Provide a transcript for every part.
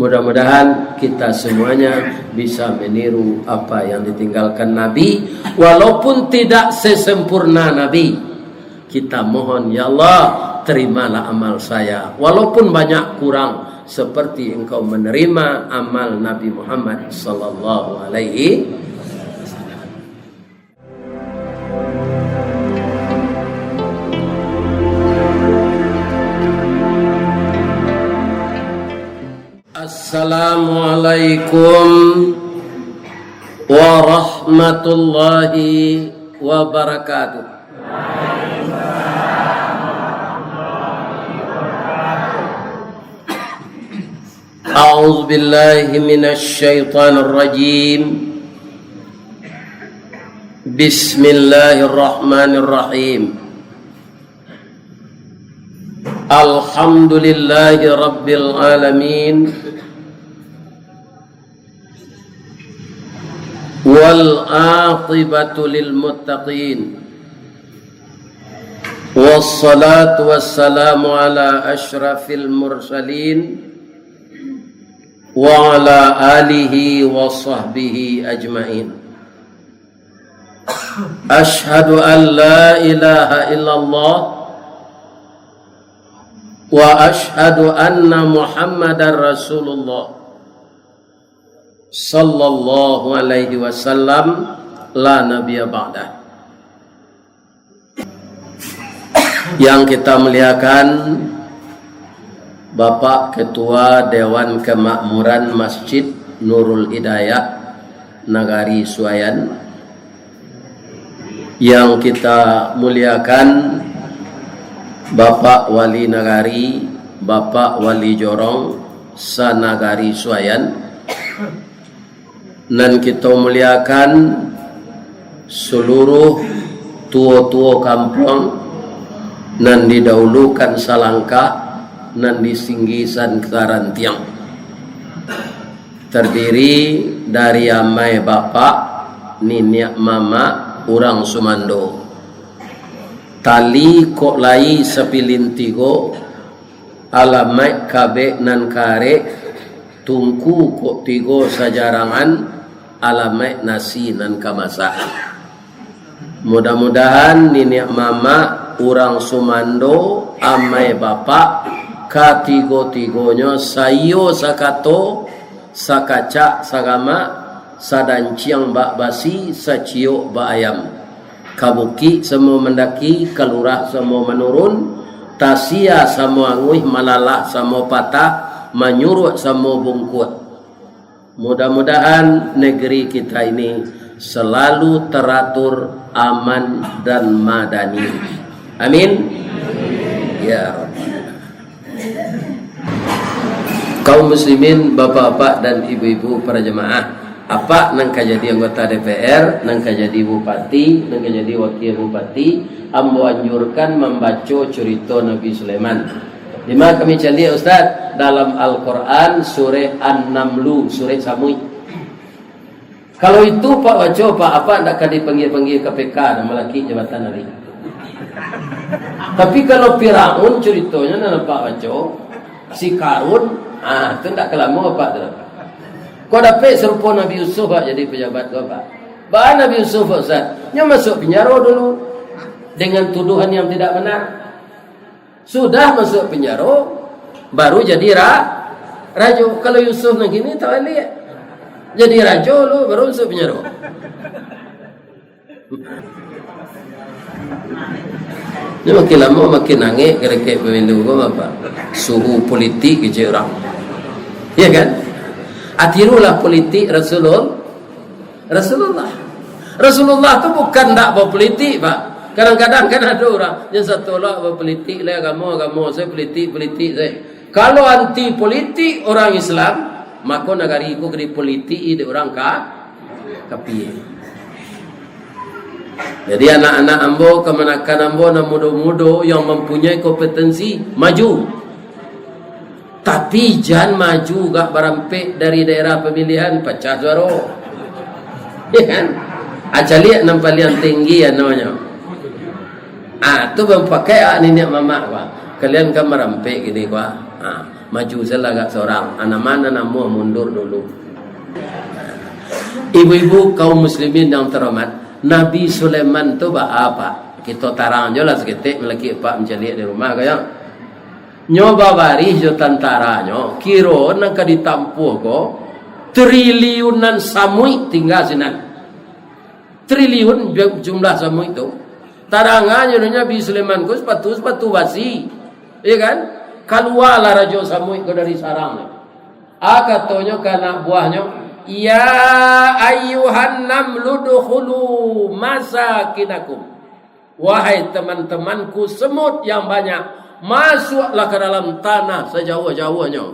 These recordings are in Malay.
Mudah-mudahan kita semuanya bisa meniru apa yang ditinggalkan Nabi, walaupun tidak sesempurna Nabi. Kita mohon, ya Allah, terimalah amal saya walaupun banyak kurang, seperti engkau menerima amal Nabi Muhammad sallallahu alaihi. Assalamualaikum warahmatullahi wabarakatuh. A'udzu billahi minasy syaithanir rajim. Bismillahirrahmanirrahim. Alhamdulillahi rabbil alamin. Wal aqibatu lil muttaqin. Wassalatu wassalamu ala asyrafil mursalin wa ala alihi wa sahbihi ajmain. Ashhadu an la ilaha illallah wa ashhadu anna Muhammadar Rasulullah sallallahu alaihi wasallam, la nabiyya ba'dah. Yang kita muliakan Bapak Ketua Dewan Kemakmuran Masjid Nurul Hidayah Nagari Suayan, yang kita muliakan Bapak Wali Nagari, Bapak Wali Jorong Sanagari Suayan, dan kita muliakan seluruh tua-tua kampung nan didahulukan Salangka nan disinggisan Karantiang, terdiri dari amai bapak, niniak mama, urang Sumando, tali kok lai sepilintigo, alamai kabe nan kare, tungku kok tigo sajarangan, alamai nasi nan kamasa. Mudah-mudahan niniak mama, urang Sumando, amai bapak, katigo-tigonya sayo sakato, sakaca sagama, sadanciang bak basi, sacio bak ayam, kabuki semua mendaki, kalurah semua menurun, tasia semua nguih, malalah semua patah, menyuruh semua bungkut. Mudah-mudahan negeri kita ini selalu teratur, aman dan madani. Amin. Ya Rabbal. Kaum muslimin, bapak-bapak dan ibu-ibu para jemaah, apa nangka jadi anggota DPR, nangka jadi bupati, nangka jadi wakil bupati, ambo anjurkan membaca cerita Nabi Sulaiman. Di mana kami cari Ustaz? Dalam Al-Quran surah An-Namlu, surah Samui. Kalau itu Pak baca apa ndak akan dipanggil-panggil KPK dan melaki jabatan hari. Tapi kalau Firaun ceritanya dan Pak baca, si Karun, itu ndak kelama Pak tu. Kau dapat serupa Nabi Yusuf Pak jadi pejabat kau Pak. Bah Nabi Yusuf Ustaz, nya masuk penjara dulu dengan tuduhan yang tidak benar. Sudah masuk penjara, baru jadi raja. Kalau Yusuf nak gini tak boleh. Jadi raja lu baru masuk penjara. Ini makin lama makin nangis kerek pemilu kau apa? Suhu politik ke orang. Ya kan? Atirulah politik Rasulullah. Rasulullah tu bukan tak berpolitik Pak. Kadang-kadang kan ada orang yang satu lah berpolitik lah, agama saya politik saya. Kalau anti politik orang Islam, maka negara itu kena politik dia orang kapiye. Jadi anak-anak ambo, kemenakan ambo dan muda-muda yang mempunyai kompetensi maju. Tapi jangan maju gak berampik dari daerah pemilihan pecah suara. Ya kan? Aja lihat nampak yang tinggi ya namanya. Tu bang pakai nenek mama Kalian kan merampik gini maju selagak seorang. Anak mana namu mundur dulu. Ibu-ibu kaum muslimin yang terhormat, Nabi Sulaiman tu apa? Kita tarang je lah seketik melaki pak mencalik di rumah kaya. Nyoba baris jo tentaranya, kira nak ditampuh ko triliunan samui tinggal sinan. Triliun jumlah samui itu. Tarangannya Nabi Sulaiman ko sepatu basi. Iya kan? Keluarlah raja samui ko dari sarang. Katanya ke anak buahnya, ya ayyuhan namlu dukhulu masakinakum. Wahai teman-temanku semut yang banyak, masuklah ke dalam tanah sejauh-jauhnya.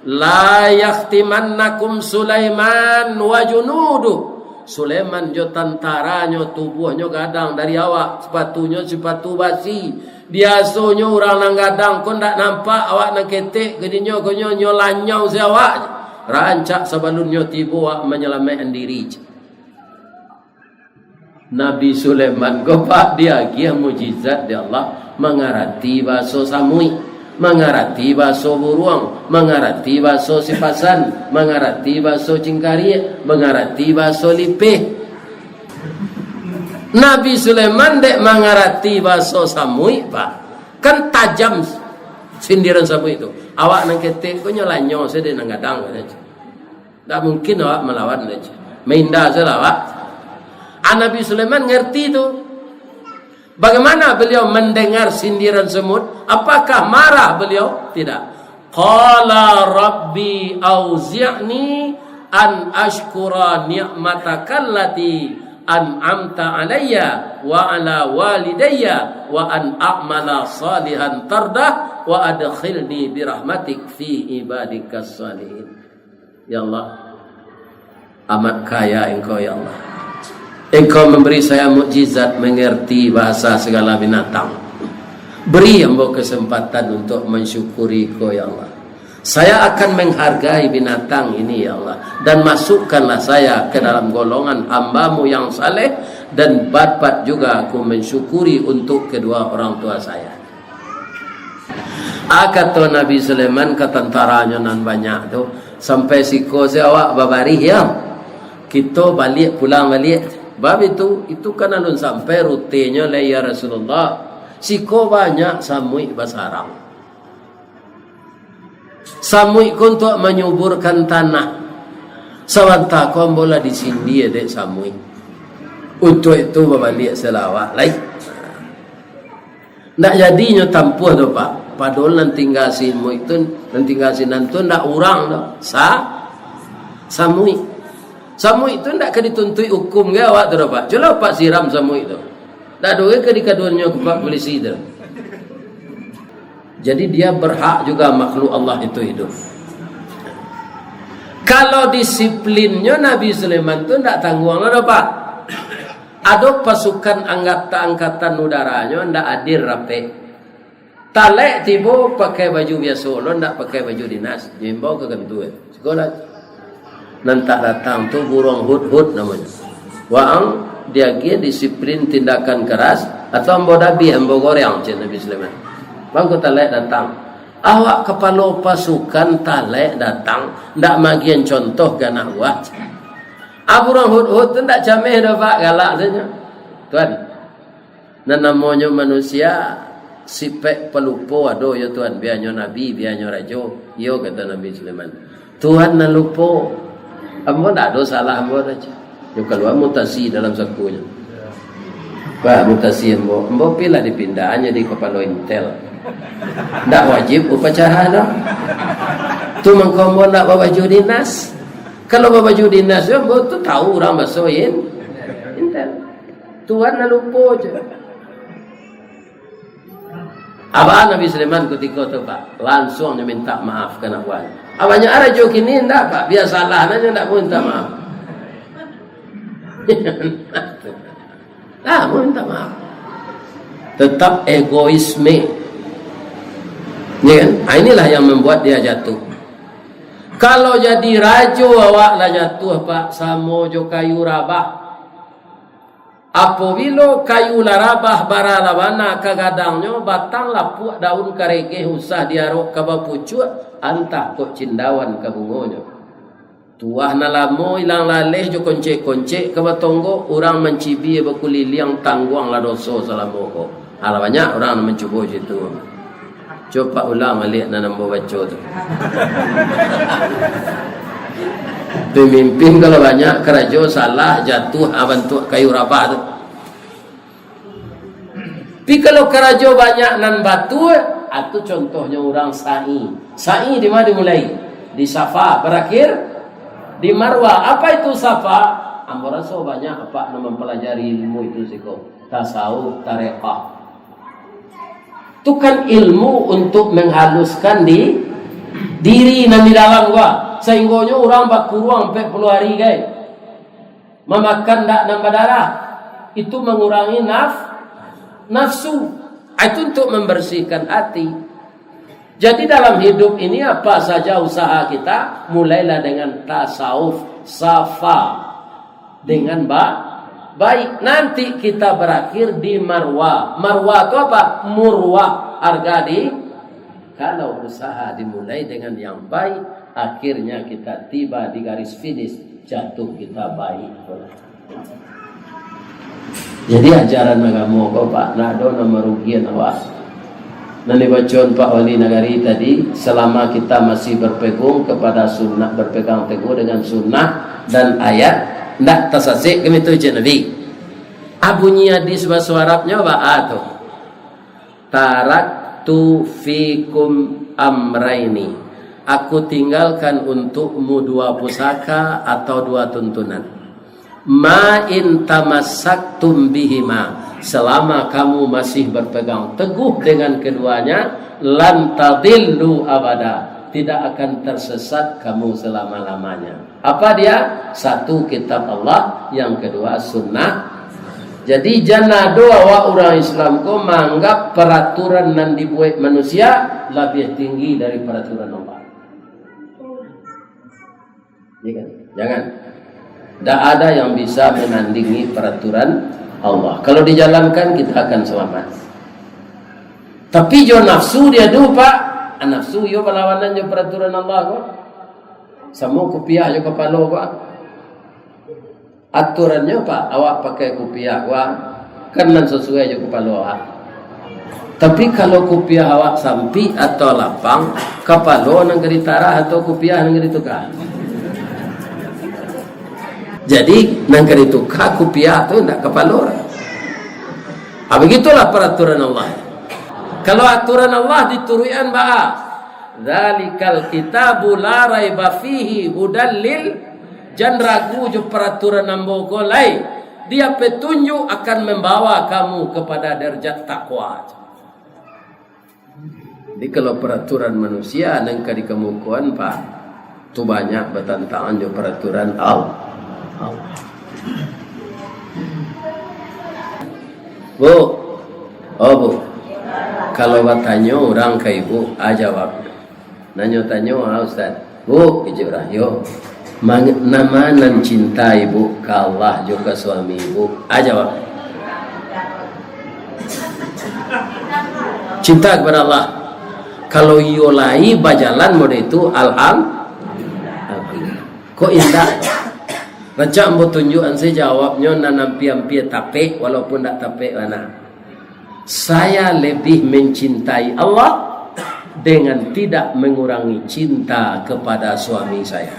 La yahtimannakum Sulaiman wa junuduh. Sulaiman jo tentaranya, tubuhnya gadang dari awak, sepatunya sepatu basi. Biasanya orang nang gadang kau tak nampak awak nang ketek gedinya kau nyolanyau siawak. Rancak sebelumnya tiba awak menyelamatkan diri. Nabi Sulaiman gopak dia kia mujizat dia Allah mengarati bahasa samui, mengarati bahasa buruang, mengarati bahasa sipasan, mengarati bahasa cingkari, mengarati bahasa lipih. Nabi Sulaiman dek mengarati bahasa samui pak, kan tajam sindiran samui itu. Awak nang ketek kau nyolanyo sedih nang gadang aja. Tak mungkin awak melawan aja. Maindah salah awak. Nabi Sulaiman ngerti itu. Bagaimana beliau mendengar sindiran semut? Apakah marah beliau? Tidak. Qala rabbi auzi'ni an ashkura ni'mataka allati an'amta alayya wa ala walidayya wa an a'mala salihan tardah wa adkhilni birahmatik fi ibadikas salihin. Ya Allah, amat kaya engkau ya Allah. Engkau memberi saya mukjizat mengerti bahasa segala binatang. Beri hamba kesempatan untuk mensyukuri Kau ya Allah. Saya akan menghargai binatang ini ya Allah. Dan masukkanlah saya ke dalam golongan hamba-Mu yang saleh. Dan dapat juga aku mensyukuri untuk kedua orang tua saya. Kata Nabi Sulaiman ke tentaranya nan banyak tu. Sampai siko awak babari ya. Kita balik pulang balik. Bab itu kan alun sampai rutenya lah ya Rasulullah. Siko banyak samui basarang. Samui untuk menyuburkan tanah. Sawanta kau bola di sini dek samui. Untuk itu balik selawat lain. Nak jadinya tampuh tu pak. Padahal nanti ngasimu itu nanti ngasinan tu ndak urang dah. Samui. Samui itu tidak ke dituntui hukum ke awak tu pak. Cula pak siram samui itu. Tak ada ke dikaduannya ke pak polisi itu. Jadi dia berhak juga makhluk Allah itu hidup. Kalau disiplinnya Nabi Sulaiman itu tidak tanggung lah pak. Ada pasukan angkatan udaranya tidak hadir rapi. Talek tiba pakai baju biasa lo tidak pakai baju dinas. Jimbau ke kentu sekolah. Nanti datang tu burung hud-hud namanya. Waang dia disiplin tindakan keras atau ambo dabi ambo goreng cik Nabi Sulaiman. Bangku talek datang. Awak kepala pasukan talek datang ndak magian contoh ke anak buah. Burung hud-hud tu ndak cameh dah pak galak saja. Tuan. Dan namanya manusia sipek pelupo ado ya tuan biarnya nabi biarnya rajo. Yo kata Nabi Sulaiman. Tuhan nak lupo. Ambo tak ada salah ambo saja. Yang keluar mutasi dalam sakunya. Pak mutasi ambo pilih dipindahnya di kepala Intel. Tak wajib upacara dah. Tu mengkombo nak bawa baju dinas. Kalau bawa baju dinas ambo tu tahu orang basoin Intel. Tuhan nak lupa je. Abang Nabi Sulaiman ketika tu pak langsung dia minta maaf ke anak buah. Abangnya ada jok ini enggak pak, biasalah nanya enggak mau minta maaf. Nah, mau minta maaf. Tetap egoisme. Ya kan? Nah, inilah yang membuat dia jatuh. Kalau jadi raja awak lah jatuh pak, samo jo kayu rabah. Apabila kayu larabah bara lawana kagadangnya batang lapuk daun kareke usah diarok kaba pucuk antah kok cindawan kabungonya. Tuah nalamo ilang laleh jo konce-konce kaba tonggo orang mencibi bakuliliang tangguang la doso salamoko. Ala banyak orang mencuba situ. Coba ulang alik nanambo baca tu. Pemimpin kalau banyak kerajo salah jatuh abantuk kayu rabah tu. Tapi kalau kerajo banyak nan batu, itu contohnya orang sa'i. Sa'i di mana dimulai? Di Safa, berakhir di Marwah. Apa itu Safa? Ambo rasa banyak apa nama mempelajari ilmu itu siko. Tasawuf, tareqah. Itu kan ilmu untuk menghaluskan di diri nan di dalam gua. Sehingga orang bakuruang 40 hari guys. Memakan tak nambah darah. Itu mengurangi nafsu. Itu untuk membersihkan hati. Jadi dalam hidup ini apa saja usaha kita, mulailah dengan tasawuf, safa. Dengan baik. Nanti kita berakhir di marwah. Marwah itu apa? Murwah. Harga di. Kalau usaha dimulai dengan yang baik, akhirnya kita tiba di garis finish, jatuh kita baik. Jadi ajaran agama kau Pak Nado nama rugian awak. Nanti bacaan Pak Wali Nagari tadi, selama kita masih berpegang kepada sunnah, berpegang teguh dengan sunnah dan ayat, ndak tersasik kami tu Nabi. Bunyi hadis bahasa Arabnya apa? Tuh. Taraktu fikum amraini. Aku tinggalkan untukmu 2 pusaka atau 2 tuntunan. Ma in tamassaktum bihima, selama kamu masih berpegang teguh dengan keduanya, lan tadillu abada, tidak akan tersesat kamu selama-lamanya. Apa dia? 1 kitab Allah, yang kedua sunnah. Jadi jangan doa orang Islam ko menganggap peraturan yang dibuat manusia lebih tinggi dari peraturan Allah. Jangan. Tidak ada yang bisa menandingi peraturan Allah. Kalau dijalankan kita akan selamat. Tapi jo nafsu dia dulu Pak. Nafsu yo perlawanan jo peraturan Allah kok. Semua kopiah jo kepala kok. Aturannya Pak, awak pakai kopiah wah kan sesuai jo kepala awak. Tapi kalau kopiah awak sampi atau lapang, kepala negeri tarah atau kopiah negeri tukar. Jadi negeri tukar kopiah tu tidak kepala. Begitulah peraturan Allah. Kalau aturan Allah dituruian ba'a. Dzalikal kitabu la raiba fihi hudal lil, jangan ragu jo peraturan nambo kolai. Dia petunjuk akan membawa kamu kepada derajat takwa. Jadi kalau peraturan manusia nangka di kemukuan Pak, tu banyak bertentangan jo peraturan Allah. Bu, Bu, kalau bertanya orang ke ibu, jawab. Nanya-tanya Ustaz, Bu, ijurah yo. Nama nan cinta ibu ke Allah juga suami ibu, jawab. Cinta kepada Allah. Kalau yolai bajalan mode itu alhamdulillah. Kok indah? Raja ambo tunjukan saya jawabnya nanampi-ampi tape walaupun tak tape mana. Saya lebih mencintai Allah dengan tidak mengurangi cinta kepada suami saya.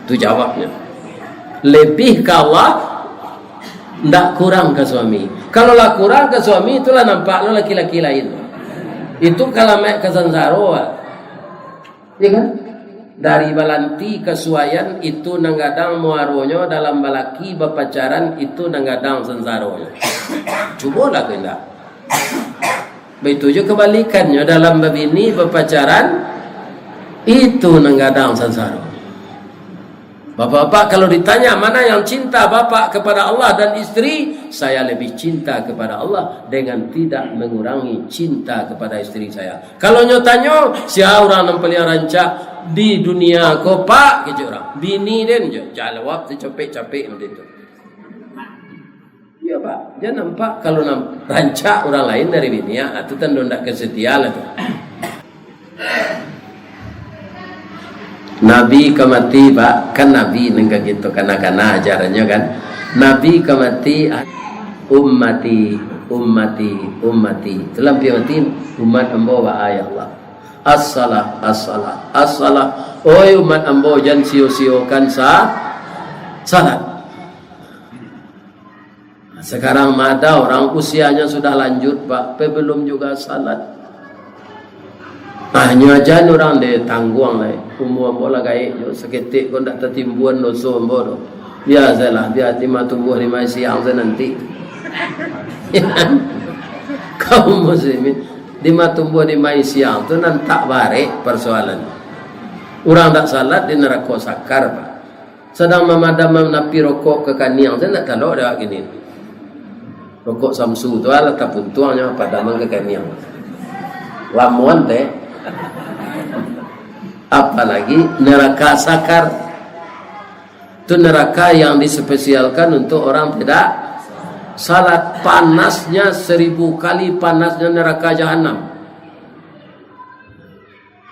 Itu jawabnya. Lebih ke Allah, tidak kurang ke suami. Kalau lah kurang ke suami, itulah nampak lo laki-laki lain. Itu kalau mek kesansaro. Ya kan? Dari balanti kesuaian itu nanggadang muaronya dalam balaki berpacaran itu nanggadang sensaronya. Cobalah kena. Begitu juga kebalikannya dalam babini berpacaran itu nanggadang sensaro. Bapak-bapak kalau ditanya mana yang cinta bapak kepada Allah dan istri, saya lebih cinta kepada Allah dengan tidak mengurangi cinta kepada istri saya. Kalau nyotanya siapa orang yang rancak di dunia ko Pak gitu orang bini den jawab capek-capek begitu. Ya Pak, jangan nampak kalau rancak orang lain dari dunia, itu tanda ndak kesetia lah tu. Nabi kemati Pak, kan Nabi nengka gitu kana-kana ajarannya kan. Nabi kemati ummati ummati ummati. Dalam mati umat ambo wa ayat Allah. As-salah as-salah as-salah. Oi umat ambo jangan sio-siokan salat. Sekarang ada orang usianya sudah lanjut Pak, belum juga salat. Hanya aja orang de tangguang lah, umur bola gaya, seketik kau tak tertimbuan dosa bodoh. Biasalah, biar timah tumbuh lima siang nanti. Kaum muslimin, timah tumbuh lima siang tu nanti tak bare persoalan. Orang tak salat di neraka sakar Pak. Sedang memadam menapi rokok ke kaniang, saya nak tahu dah gini. Rokok Samsu tu lah tak puntuangnya pada mengkekaniang. Lamuan teh. Apalagi neraka sakar. Itu neraka yang dispesialkan untuk orang tidak salat. Panasnya 1000 kali panasnya neraka jahanam.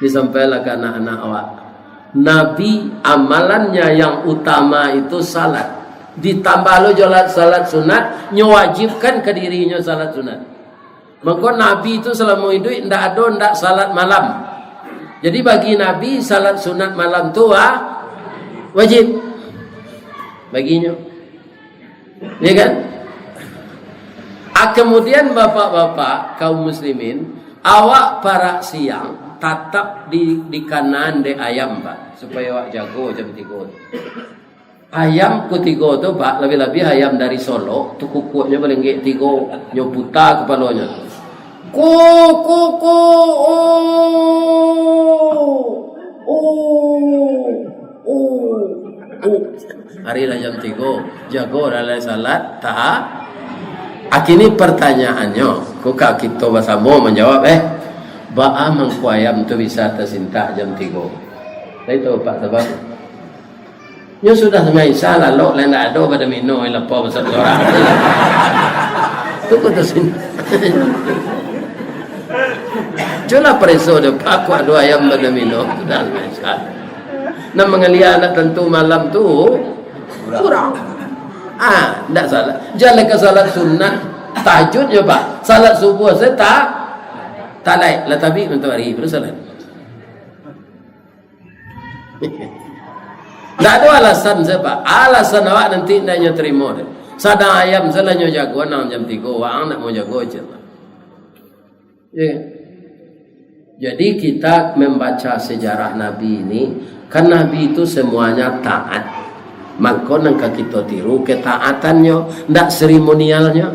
Disampaikan ke anak-anak awak. Nabi amalannya yang utama itu salat. Ditambah lo jalan salat sunat, nyewajibkan ke dirinya salat sunat. Maka Nabi itu selama hidup ndak ada ndak salat malam. Jadi bagi Nabi salat sunat malam tu wajib baginya. Ya kan? Kemudian bapak-bapak kaum muslimin, awak para siang tatap di kanan de ayam Pak, supaya awak jago jam 3. Ayam ketiga tu Pak, lebih-lebih ayam dari Solo, tu kukuknya paling 3, nyoputa kepalanya. Ku, hari lah jam 3, jago dalam salat, tak. Akini pertanyaannya, kukak kita bersama menjawab, ba'a mangku ayam tu bisa tersintak jam 3. Saya tahu Pak sebab. Nya sudah semai salah lo lain ada pada minum lepas besar orang. Tu kata sini. Jola preso de pak wa dua ayam pada minum sudah semai salah. Nak mengalia anak tentu malam tu kurang. Enggak salah. Jalan ke salat sunat tahajud je Pak. Salat subuh saya tak lain lah tapi untuk hari bersalat. Tak ada alasan sebab alasan awak nanti naknya terima dia. Sadang ayam selanya jago nang jam 3 awak nak mau jago je. Ya. Jadi kita membaca sejarah Nabi ini, kan Nabi itu semuanya taat. Maka nangka kita tiru ketaatannya, ndak seremonialnya.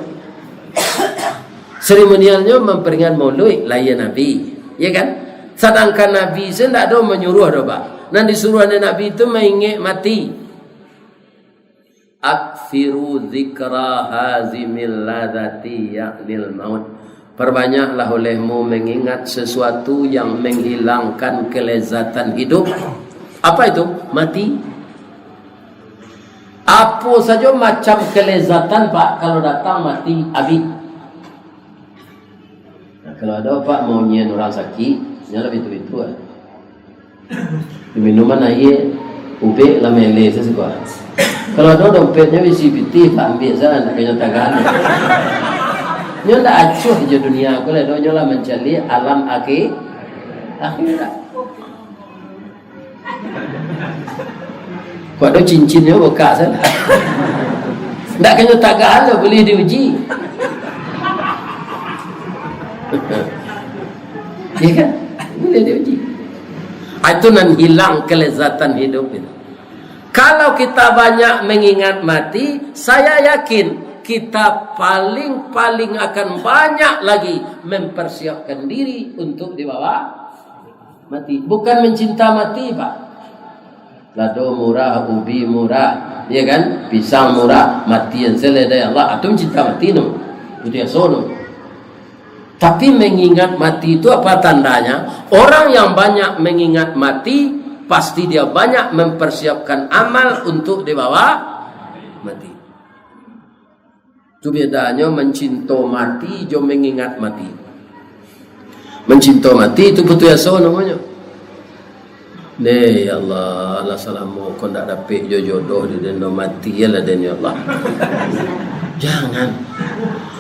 Seremonialnya memperingat maulid layan Nabi, ya kan? Sedangkan Nabi tidak ada menyuruh dah Pak. Dan disuruh Nabi itu mengingat mati. Akthiru zikra hazimil ladati ya'nil maut. Perbanyaklah olehmu mengingat sesuatu yang menghilangkan kelezatan hidup. Apa itu? Mati. Apa saja macam kelezatan Pak, kalau datang mati habis. Nah, kalau ada Pak mau nyian orang sakit, nyala itu kan. Minuman air ubi lah mele sesuatu. Kalau ada dompetnya bisi piti Pak ambil sana nak kena tangan. Nya tak acuh je dunia aku lah donya lah mencari alam akhirat. Kau ada cincinnya buka sana. Tak kena tangan lah boleh diuji. Ya kan? Boleh diuji. Itu nan hilang kelezatan hidup itu. Kalau kita banyak mengingat mati, saya yakin kita paling akan banyak lagi mempersiapkan diri untuk dibawa mati. Bukan mencinta mati Pak. Lado murah, ubi murah, ya kan? Pisang murah, mati yang seledai Allah. Atau mencinta mati no, itu yang sono. Tapi mengingat mati itu apa tandanya? Orang yang banyak mengingat mati, pasti dia banyak mempersiapkan amal untuk dibawa mati. Itu bedanya mencinta mati jo mengingat mati. Mencinta mati itu putu asa namanya. Ya Allah, Allah salamu kau tak dapat jodoh di dunia mati ya lah dan ya Allah. Jangan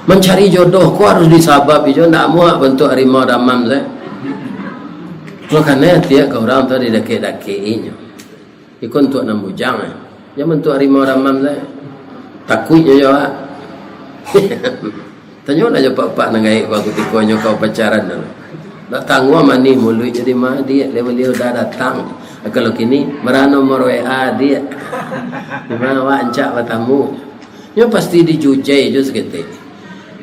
mencari jodoh kau harus disabab jo ndak muak bentuk harimau damam saya. Makanya tiap kau orang tu di dake-dakeinya. Ikut untuk nambujang ya bentuk harimau damam saya. Takutnya jawab. Tanya aja pak nangai waktu tikonya kau pacaran dulu. Tak tangguh mani mulut jadi mah dia beliau dah datang. Kalau kini merano merwa dia. Gimana wak encak bertamu. Nyo pasti dijujai jo seketik.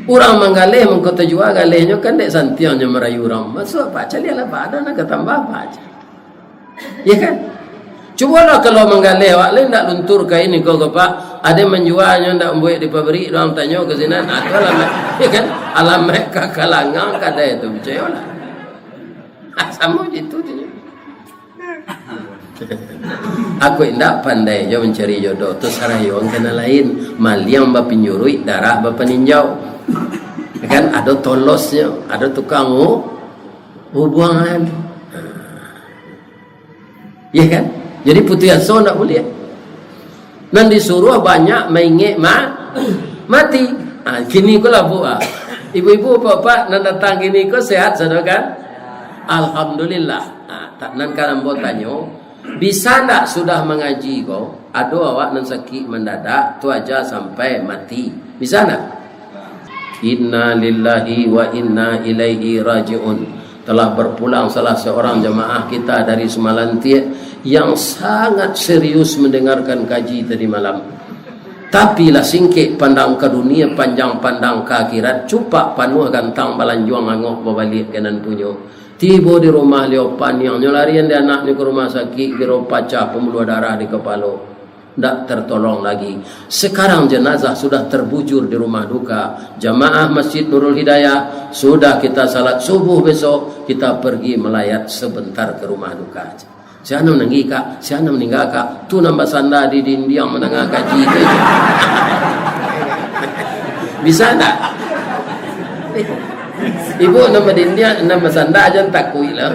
Urang manggaleh mengkota jua galehnya kan dek santiannya merayu orang. Masuk apa cali lah pak ada nak tambah apa aja. Ya kan? Cubalah kalau menggaleh wak lain tak luntur ke ini kau ke pak. Ada menjualnya tak membuat di pabrik orang tanya ke sini. Ada alamat. Ya kan? Alamat kakalangan kada itu percayalah. Sama gitu dia. Aku tidak pandai je mencari jodoh tu sarayong kena lain maliang bapa penyurui darah bapa ninjau kan ada tolosnya ada tukang hubungan ya kan jadi putih aso tak boleh nan disuruh banyak maingek mati kini ko lah bu ibu-ibu bapak nan datang kini ko sehat saudara kan alhamdulillah. Tak nan kan ambo tanyo, bisa ndak sudah mengaji kau? Ada awak nan sakit mendadak tu aja sampai mati. Bisa ndak? Inna lillahi wa inna ilaihi rajiun. Telah berpulang salah seorang jemaah kita dari Semalantia yang sangat serius mendengarkan kaji tadi malam. Tapi lah singkit pandang ke dunia, panjang pandang ke akhirat, cupak panuh gantang balanjuang angok berbalik kanan punyo. Tiba di rumah leopan yang nyolarian dia anaknya ke rumah sakit, kira pecah pembuluh darah di kepala. Tak tertolong lagi. Sekarang jenazah sudah terbujur di rumah duka. Jamaah Masjid Nurul Hidayah, sudah kita salat subuh besok, kita pergi melayat sebentar ke rumah duka. Siapa menanggi kak, siapa meninggal kak, tu nambah sanda di dinding menengah kaji itu. Bisa tak? Ibu nama dindia nama sanda aja takui lah.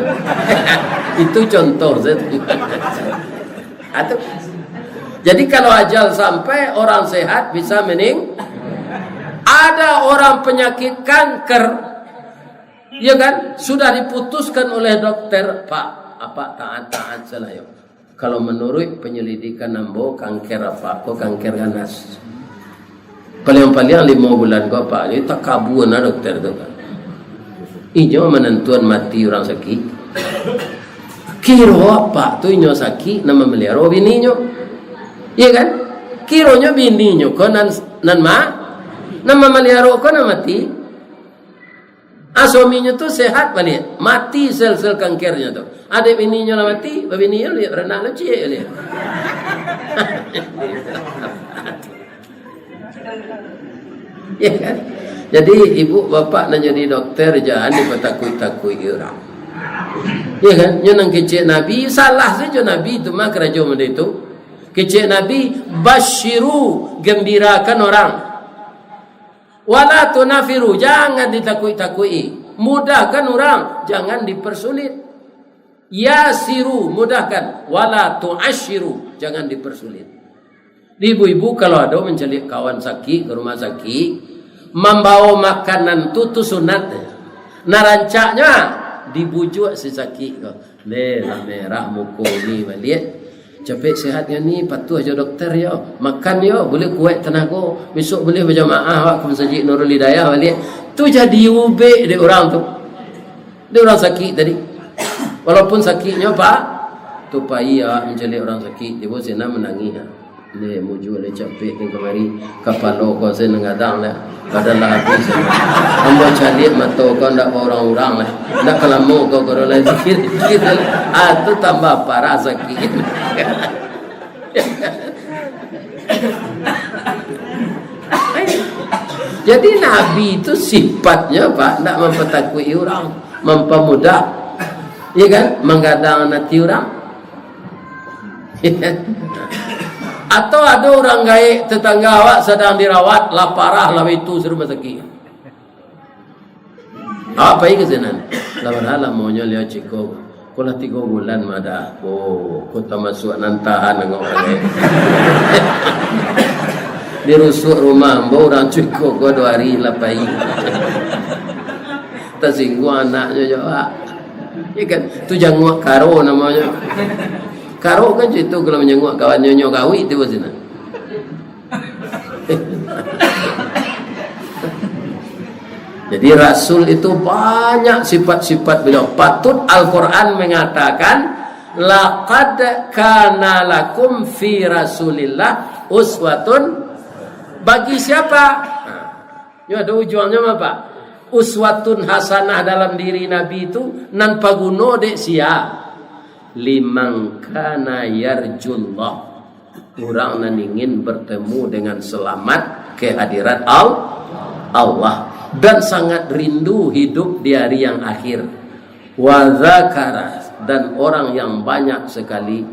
Itu contoh atau jadi kalau ajal sampai orang sehat bisa mening. Ada orang penyakit kanker, ya kan sudah diputuskan oleh dokter pak apa taat selayo. Kalau menurut penyelidikan nambo kanker apa? Kok kanker ganas? Paling-paling 5 bulan kau pak ini tak kabur na dokter tu kan. Inyo menentuan mati orang sakit. Kiro apa tu inyo sakit nama melihara bininya. Iya kan? Kironya bininya kau nan nama melihara kau nan mati. Suaminya tu sehat balik, mati sel-sel kankernya tu. Ada bininya lah mati, bininya lihat renang lah cie lihat. Ya kan? Jadi ibu bapak nak jadi dokter jangan ditakui-takui orang. Ya kan? Yang kecil Nabi salah saja Nabi itu mah kerajaan itu. Kecil Nabi basyiru gembirakan orang. Wala tunafiru jangan ditakui-takui. Mudahkan orang, jangan dipersulit. Yasiru mudahkan, wala tu'asyiru jangan dipersulit. Ibu-ibu kalau ada mencari kawan sakit ke rumah sakit, membawa makanan tu sunat. Narancaknya dibujuk si sakit kau. Merah muka ni balik. Capek sehatnya ni patuh aja dokter ya. Makan ya boleh kuat tenaga. Besok boleh berjamaah awak ke Masjid Nurul Hidayah balik. Tu jadi ubek dia orang tu. Dia orang sakit tadi. Walaupun sakitnya pak, tu payah mencari orang sakit. Dia pun senang menangis. Ni muju le capek ni kemari kepala kau saya nengadang lah badan lah habis ambo cari mata kau ndak orang-orang lah ndak kelamu kau kalau lagi zikir tu tambah parah sakit. Jadi Nabi itu sifatnya pak ndak mempertakui orang, mempermudah, ya kan, menggadang hati orang. Atau ada orang gaib tetangga awak sedang dirawat, lah parah lah itu serba sakit. Apa ini kesenan? Lawan maunya lihat ciko. Kalau 3 bulan madah, kita masuk nantahan dengan orang gaib. Dirusuk rumah, orang ciko kau 2 hari lapai. Tersinggung anaknya jawab. Ya kan, tu janguk karo namanya. Karo kan itu kalau menyenguk kawan nyonya kawi itu sini. Jadi Rasul itu banyak sifat-sifat beliau. Patut Al-Quran mengatakan, laqad kana lakum fi Rasulillah uswatun bagi siapa? Ini ada ujungnya apa? Uswatun hasanah dalam diri Nabi itu nan paguno dek sia. Liman kana yarjullah, orang yang ingin bertemu dengan selamat kehadiran Allah dan sangat rindu hidup di hari yang akhir. Wa dzakara, dan orang yang banyak sekali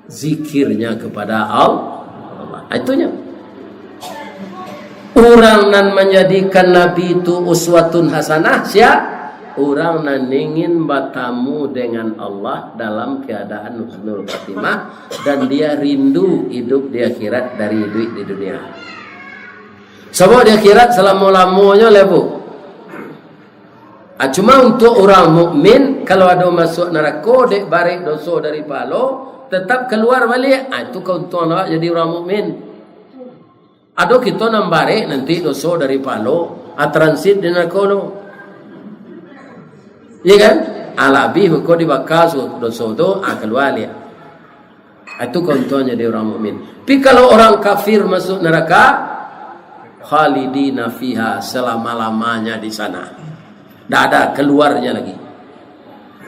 zikirnya kepada Allah. Itunya orang yang menjadikan Nabi itu uswatun hasanah siapa? Orang yang ingin bertemu dengan Allah dalam keadaan husnul khatimah dan dia rindu hidup di akhirat dari hidup di dunia. Sebab di akhirat selama-lamanya lebu. Cuma untuk orang mukmin kalau ada masuk neraka dek barik dosa dari palo tetap keluar balik. Itu keuntungan awak jadi orang mukmin. Ada kita nak barik nanti dosa dari palo transit di neraka no. Ya kan? Alabi hukum dibakar dosa itu keluar dia. Itu contohnya dia orang mukmin. Tapi kalau orang kafir masuk neraka, khalidina fiha, selama-lamanya di sana. Tak ada keluarnya lagi.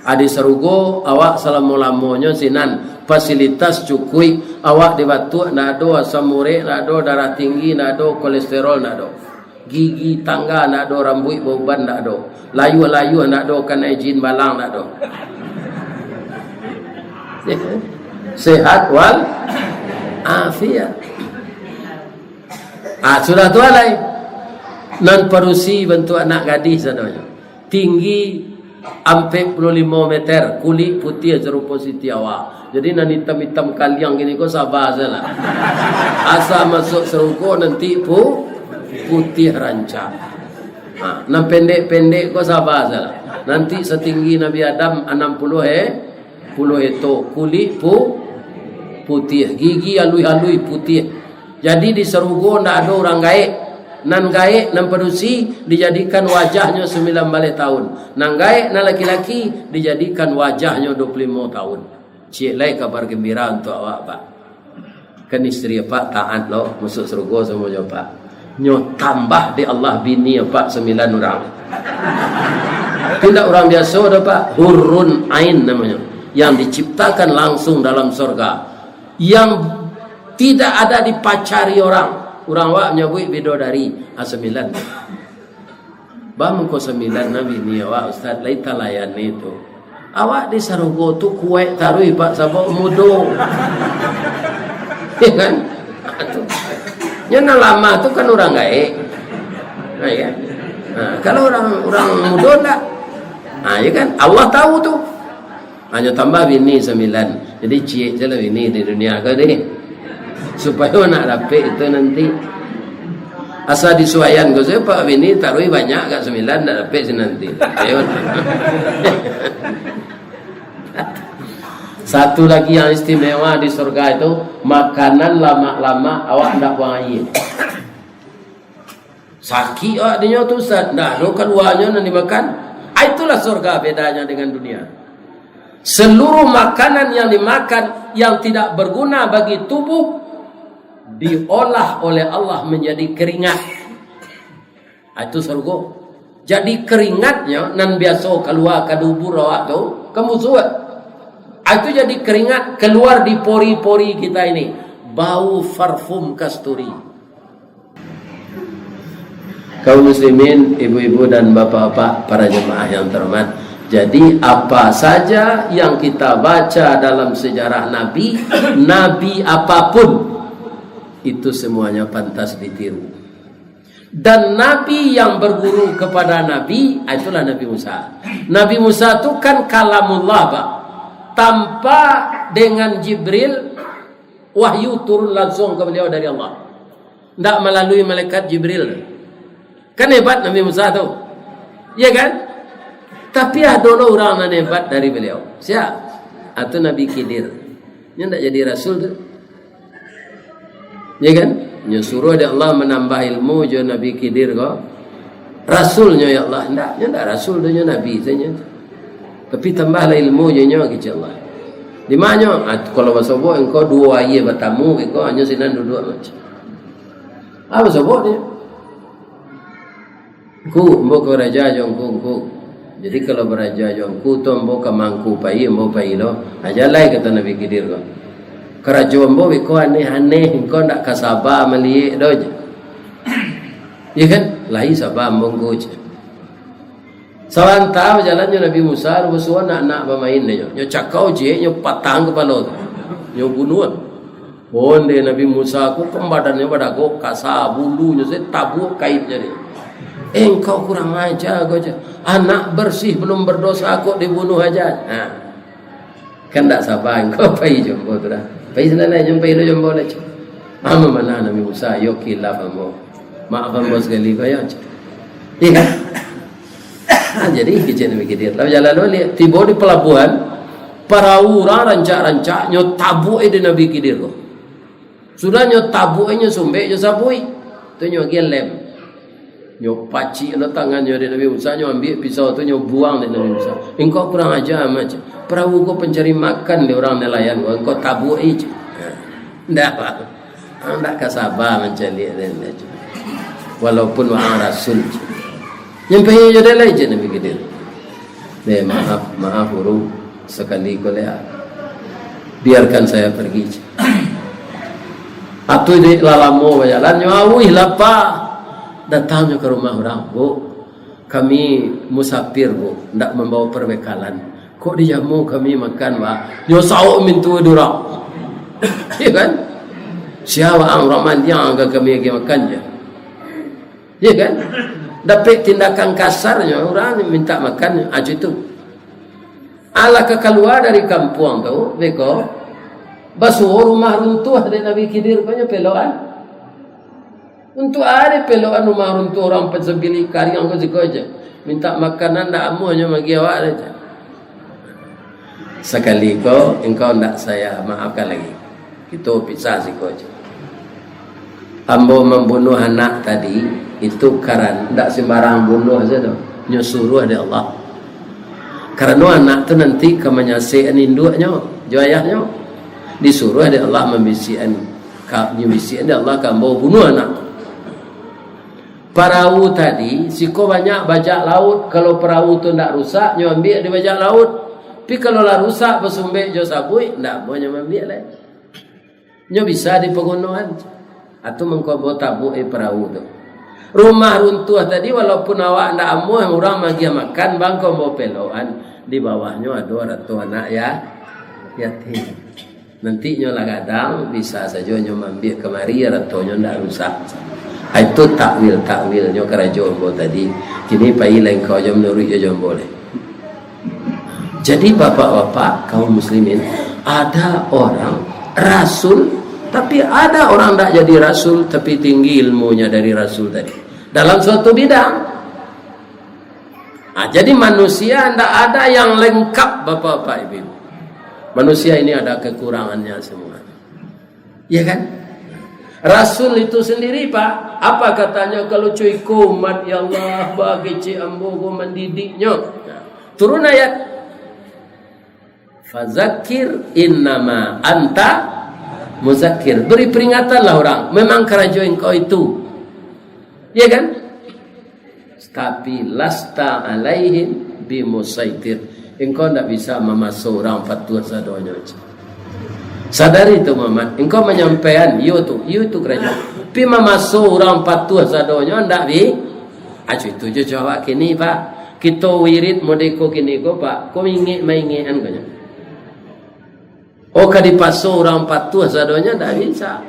Adi serugo awak selama-lamanya sinan fasilitas cukup, awak di batu nak ada asam urat, nak ada darah tinggi, nak ada kolesterol, nak ada gigi tangga, nak ada rambut beban, nak ada layu-layu, nak ada kena jin balang, nak ada. Sehat wal afiat. Sudah tua lah. Non parusi bentuk anak gadis adanya. Tinggi 45 meter, kulit putih serupa Siti Awak. Jadi nan hitam-hitam kaliang gini kau sabar saja. Asal masuk seruko nanti putih rancang. Nan pendek-pendek kau sabar saja. Nanti setinggi Nabi Adam 60 itu kulit putih, gigi halui-halui putih. Jadi di serugo ndak ada orang gaib. Nan gaib nan perusi dijadikan wajahnya 9 tahun. Nan gaib nan laki-laki dijadikan wajahnya 25 tahun. Cik lai kabar gembira untuk awak pak. Kan istri pak taat lo masuk surga semuanya pak. Nyo tambah di Allah bini pak 9 orang. Tidak orang biasa dah pak. Hurun ain namanya. Yang diciptakan langsung dalam surga. Yang tidak ada dipacari orang. Orang awak menyebut bidadari 9. Bah mengko 9 Nabi ni awak ustaz lai talayan itu. Awak di sarugo tu kuat tarui pak sabok mudo. Ya kan? Yang lama tu kan orang gaib. Nah, ya. Kalau orang muda tak. Ya kan? Allah tahu tu. Hanya tambah bini 9. Jadi cik je lah bini di dunia kau ni. Supaya nak dapat itu nanti asal disuaian kau saya pak bini taruh banyak kat 9 nak dapat nanti. Satu lagi yang istimewa di surga itu makanan lama-lama awak tak buang air. Sakit awak dia tu ustaz. Dah lo keluarnya nak dimakan. Itulah surga bedanya dengan dunia. Seluruh makanan yang dimakan yang tidak berguna bagi tubuh diolah oleh Allah menjadi keringat. Itu surga. Jadi keringatnya nan biasa keluar ke dubur awak tu kamu suat. Itu jadi keringat keluar di pori-pori kita ini. Bau parfum kasturi. Kaum muslimin, ibu-ibu dan bapak-bapak, para jemaah yang terhormat. Jadi apa saja yang kita baca dalam sejarah Nabi, Nabi apapun itu semuanya pantas ditiru. Dan Nabi yang berguru kepada Nabi, itulah Nabi Musa. Nabi Musa itu kan kalamullah, Pak. Tanpa dengan Jibril, wahyu turun langsung ke beliau dari Allah. Tidak melalui malaikat Jibril. Kan hebat Nabi Musa itu. Ya kan? Tapi ada orang yang hebat dari beliau. Siapa? Atau Nabi Khidir. Dia tidak jadi rasul tu. Ya kan? Dia suruh dia Allah menambah ilmu je Nabi Khidir kau. Rasulnya ya Allah. Dia tidak rasul, dia Nabi saja. Tapi tambahlah ilmu je nya ke Allah. Di mana? Kalau masuk engkau dua ayat bertamu, engkau hanya sinan duduk macam. Apa sebut dia? Ku mbok raja jongku. Jadi kalau beraja jongku tu mbok kamangku pai lo. Aja lai kata Nabi Khidir kau. Kerajaan mbok kau aneh-aneh, engkau ndak kasaba melihat doj. Ya kan? Lai sabah mbok. Sawan tahu jalannya Nabi Musa, bersuara anak-anak bermain dia. Nyo cakau je, nyo patang kepala tu. Nyo bunuh. Onde Nabi Musa aku badannya pada aku kasar bulunya saya tabuk kaitnya dia. Engkau kurang ajar kau je. Anak bersih belum berdosa aku dibunuh aja. Nah. Kan tak sabar engkau pai jombo tu dah. Pai selesai jumpa itu jombo lah. Ama mana Nabi Musa yo kilaf ambo. Maaf ambo sekali kau ya. Iya. Jadi kecil Nabi Khidir. Lalu jalan lalu lihat tiba di pelabuhan perahu rancak-rancak nyo tabuk di Nabi Khidir kau. Sudah nyo tabuk nyo sumbek nyo sabui. Tu nyo gian lem. Nyo paci lo tangannya di Nabi Musa, nyo ambil pisau tu nyo buang di Nabi Musa. Engkau kurang ajar macam. Perahu kau pencari makan di orang nelayan kau. Engkau tabuk aja. Ndak apa. Ndak kasabar macam dia. Walaupun orang rasul. Nyampai je dah je Nabi Khidir. Maaf huru sekali kau lihat. Biarkan saya pergi. Atau di lalamu berjalan nyawih lapa datangnya ke rumah orang. Bu, kami musafir bu, tidak membawa perbekalan. Kok dijamu kami makan pak? Nyo sauk mintu durang. Iya kan? Siapa orang mandi yang agak kami makan je. Iya kan? Dapat tindakan kasarnya orang minta makan aja itu. Ala keluar dari kampung tu, beko basuh rumah runtuh dari Nabi Khidir punya peloan. Untuk ada peloan rumah runtuh orang pesebili kari yang kau aja. Minta makanan dak amu hanya bagi awak saja. Sekali engkau ndak saya maafkan lagi. Itu pisah si kau aja. Ambo membunuh anak tadi itu karena tidak sembarang bunuh saja tu. Nyo suruh ada Allah. Karena anak tu nanti kemenyasian induknya, ayahnya. Disuruh ada Allah membisikan ada Allah kambo bunuh anak. Perahu tadi siko banyak bajak laut. Kalau perahu tu tidak rusak nyo ambil di bajak laut. Tapi kalau lah rusak bersumbek jo sabui tidak boleh ambil lah. Nyo bisa di pegunungan atau mengkobo tabu perahu tu. Rumah runtuh tadi walaupun awak ndak amu orang bagi makan bangko mau peloan di bawahnya ada ratu anak ya yatim. Nanti nyolah kadang bisa saja nyo ambil kemari ratunya ndak rusak. Itu takwil nyo kerajaan bo tadi. Kini pai lain kau jam nurut jam boleh. Jadi bapak-bapak kaum muslimin, ada orang rasul tapi ada orang tak jadi rasul tapi tinggi ilmunya dari rasul tadi dalam suatu bidang. Jadi manusia tidak ada yang lengkap bapak-bapak ibu. Manusia ini ada kekurangannya semua. Ya kan? Rasul itu sendiri pak, apa katanya kalau cuy kumat ya Allah bagi cik ambo mendidiknya. Turun ayat. Fazakir innama anta muzakir. Beri peringatanlah orang. Memang kerajaan kau itu. Ya kan? Tapi lasta alaihim bimusaitir. Engkau tidak bisa memasuk orang fatwa sadonya. Sadari itu Muhammad. Engkau menyampaikan you tu kerajaan. Tapi memasuk orang fatwa sadonya tidak bi. Acu itu je jawab kini pak. Kita wirid modeko kini ko pak. Kau ingin maingian kau. Oh kadipasuk orang patuh sadonya tak bisa.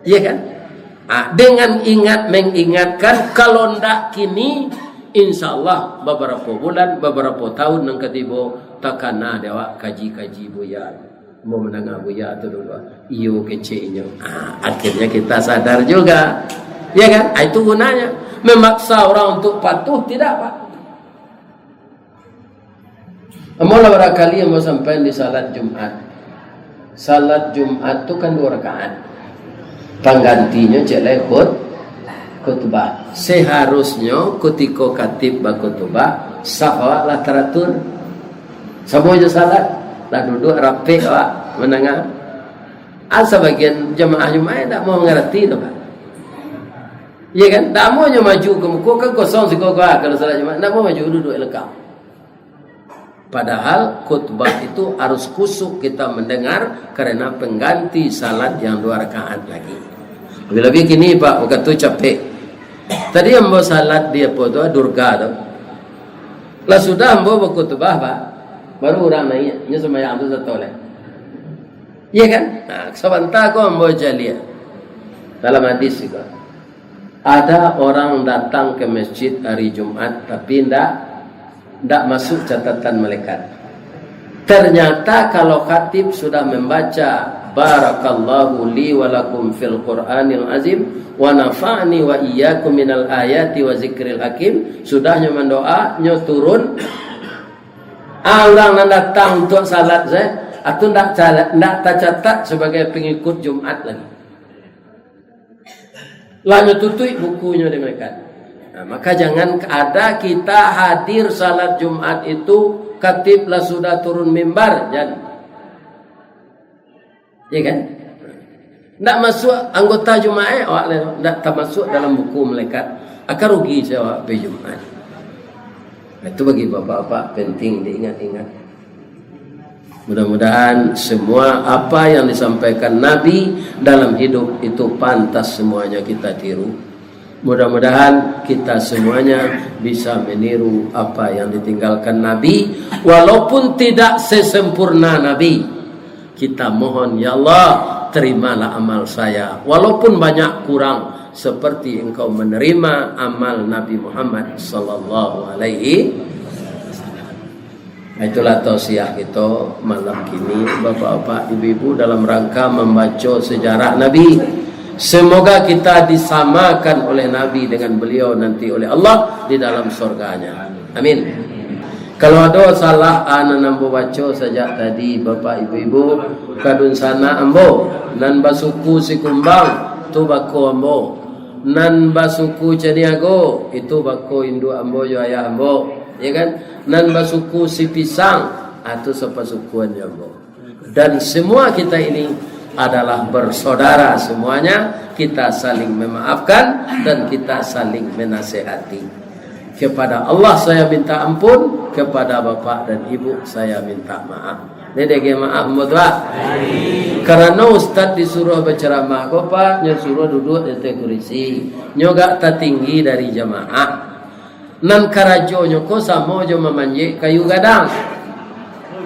Iya kan? Dengan mengingatkan kalau ndak kini, insya Allah beberapa bulan, beberapa tahun yang ketiba takana dewa kaji buya. Mau mendengar buya tu dulu. Iyo kecilnya. Akhirnya kita sadar juga. Ya kan? Itu gunanya. Memaksa orang untuk patuh tidak, Pak. Mula barangkali yang mau sampai di salat Jumat. Salat Jumat itu kan 2 rakaat. Penggantinya jelek khutbah. Seharusnya ketika khatib berkhutbah sahwa lah teratur. Semua je salat lah duduk rapi awak menengah. Sebagian jemaah Jumat tak mau mengerti tu, Pak. Ya kan? Tak mau maju ke muka kan kosong sikokah kalau salat Jumat. Tak mau maju duduk lekang. Padahal khutbah itu harus kusuk kita mendengar karena pengganti salat yang 2 rakaat lagi. Lebih-lebih kini Pak, waktu tu capek. Tadi ambo salat dia apa tu Durga tu. Lah sudah ambo berkhutbah Pak. Baru orang naik, nya sembahyang tu satu leh. Iya kan? Sebentar ko ambo jalia. Dalam hadis juga. Ada orang datang ke masjid hari Jumat tapi tidak masuk catatan malaikat. Ternyata kalau khatib sudah membaca barakallahu li wa lakum fil Qur'anil azim wa nafa'ni wa iyyakum minal ayati wa zikril hakim, sudahnya mendoa nyo turun. Orang yang datang untuk salat saya atau tidak tercatat sebagai pengikut Jumat lagi. Lalu tutui bukunya dengan malaikat. Maka jangan ada kita hadir salat Jumat itu khatib lah sudah turun mimbar, jangan. Ya kan? Tak masuk anggota Jumat, awak tak termasuk dalam buku malaikat. Akan rugi saya awak pergi Jumat. Itu bagi bapak-bapak penting diingat-ingat. Mudah-mudahan semua apa yang disampaikan Nabi dalam hidup itu pantas semuanya kita tiru. Mudah-mudahan kita semuanya bisa meniru apa yang ditinggalkan Nabi, walaupun tidak sesempurna Nabi. Kita mohon ya Allah, terimalah amal saya walaupun banyak kurang, seperti engkau menerima amal Nabi Muhammad sallallahu alaihi wasallam. Itulah tausiah kita malam kini Bapak-bapak, Ibu-ibu, dalam rangka membaca sejarah Nabi. Semoga kita disamakan oleh Nabi dengan beliau nanti oleh Allah di dalam surganya. Amin. Kalau ada salah anak ambo baca sejak tadi Bapak Ibu-ibu, kadun sana ambo nan basuku si kumbang tu bako ambo, nan basuku ceniago itu bako indu ambo yo ayah ambo, ya kan? Nan basuku si pisang atau sepasukuan ambo. Dan semua kita ini adalah bersaudara semuanya, kita saling memaafkan dan kita saling menasihati. Kepada Allah saya minta ampun, kepada bapak dan ibu saya minta maaf. Dedek maaf mutlak. Karena ustaz disuruh berceramah ko Pak, nya suruh duduk di kursi. Nyo gak tertinggi dari jamaah. Nan karajo nyo ko samo jo mamanje kayu gadang.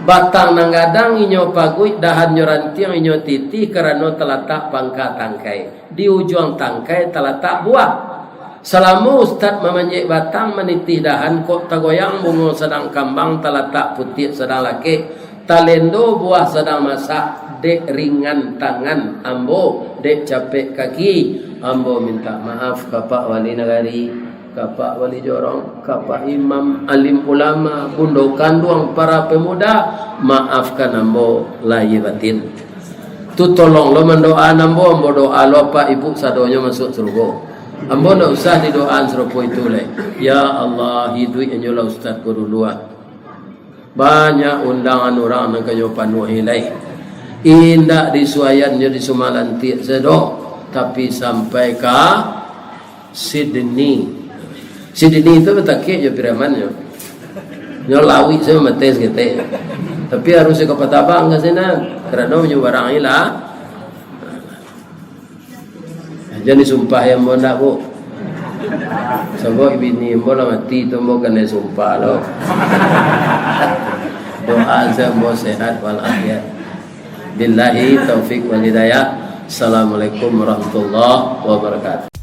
Batang nang gadang inyo pagui, dahan nyo ranting inyo titi karena terletak pangka tangkai. Di ujung tangkai terletak buah. Selama ustaz memanjik batang menitih dahan kok tagoyang bunga sedang kambang terletak putih sedang laki. Talendo buah sedang masak, dek ringan tangan ambo, dek capek kaki. Ambo minta maaf Bapak Wali Nagari, Bapak Wali Jorong, Bapak Imam, Alim Ulama, Bundo Kanduang, para pemuda, maafkan ambo lahir batin. Tu tolong lo mendoa ambo doa lo Pak Ibu sadonya masuk surga. Ambo nak usah didoaan serupa itu leh. Ya Allah, hidup enyolah ustaz guru luar. Banyak undangan orang nak kanyo panuhi leh. Indak disuayan jadi sumalanti sedok, tapi sampai ke Sydney. Sydney itu betakik je piramannya. Nyo lawi saya metes gitu. Tapi harus ke Patabang ke sana. Kerana nyo barang ilah. Jadi sumpah yang mau nak bu. Sebab bini mau lah mati tu mau kena sumpah lo. Doa saya mau sehat walafiat. Billahi taufik wal hidayah. Assalamualaikum warahmatullahi wabarakatuh.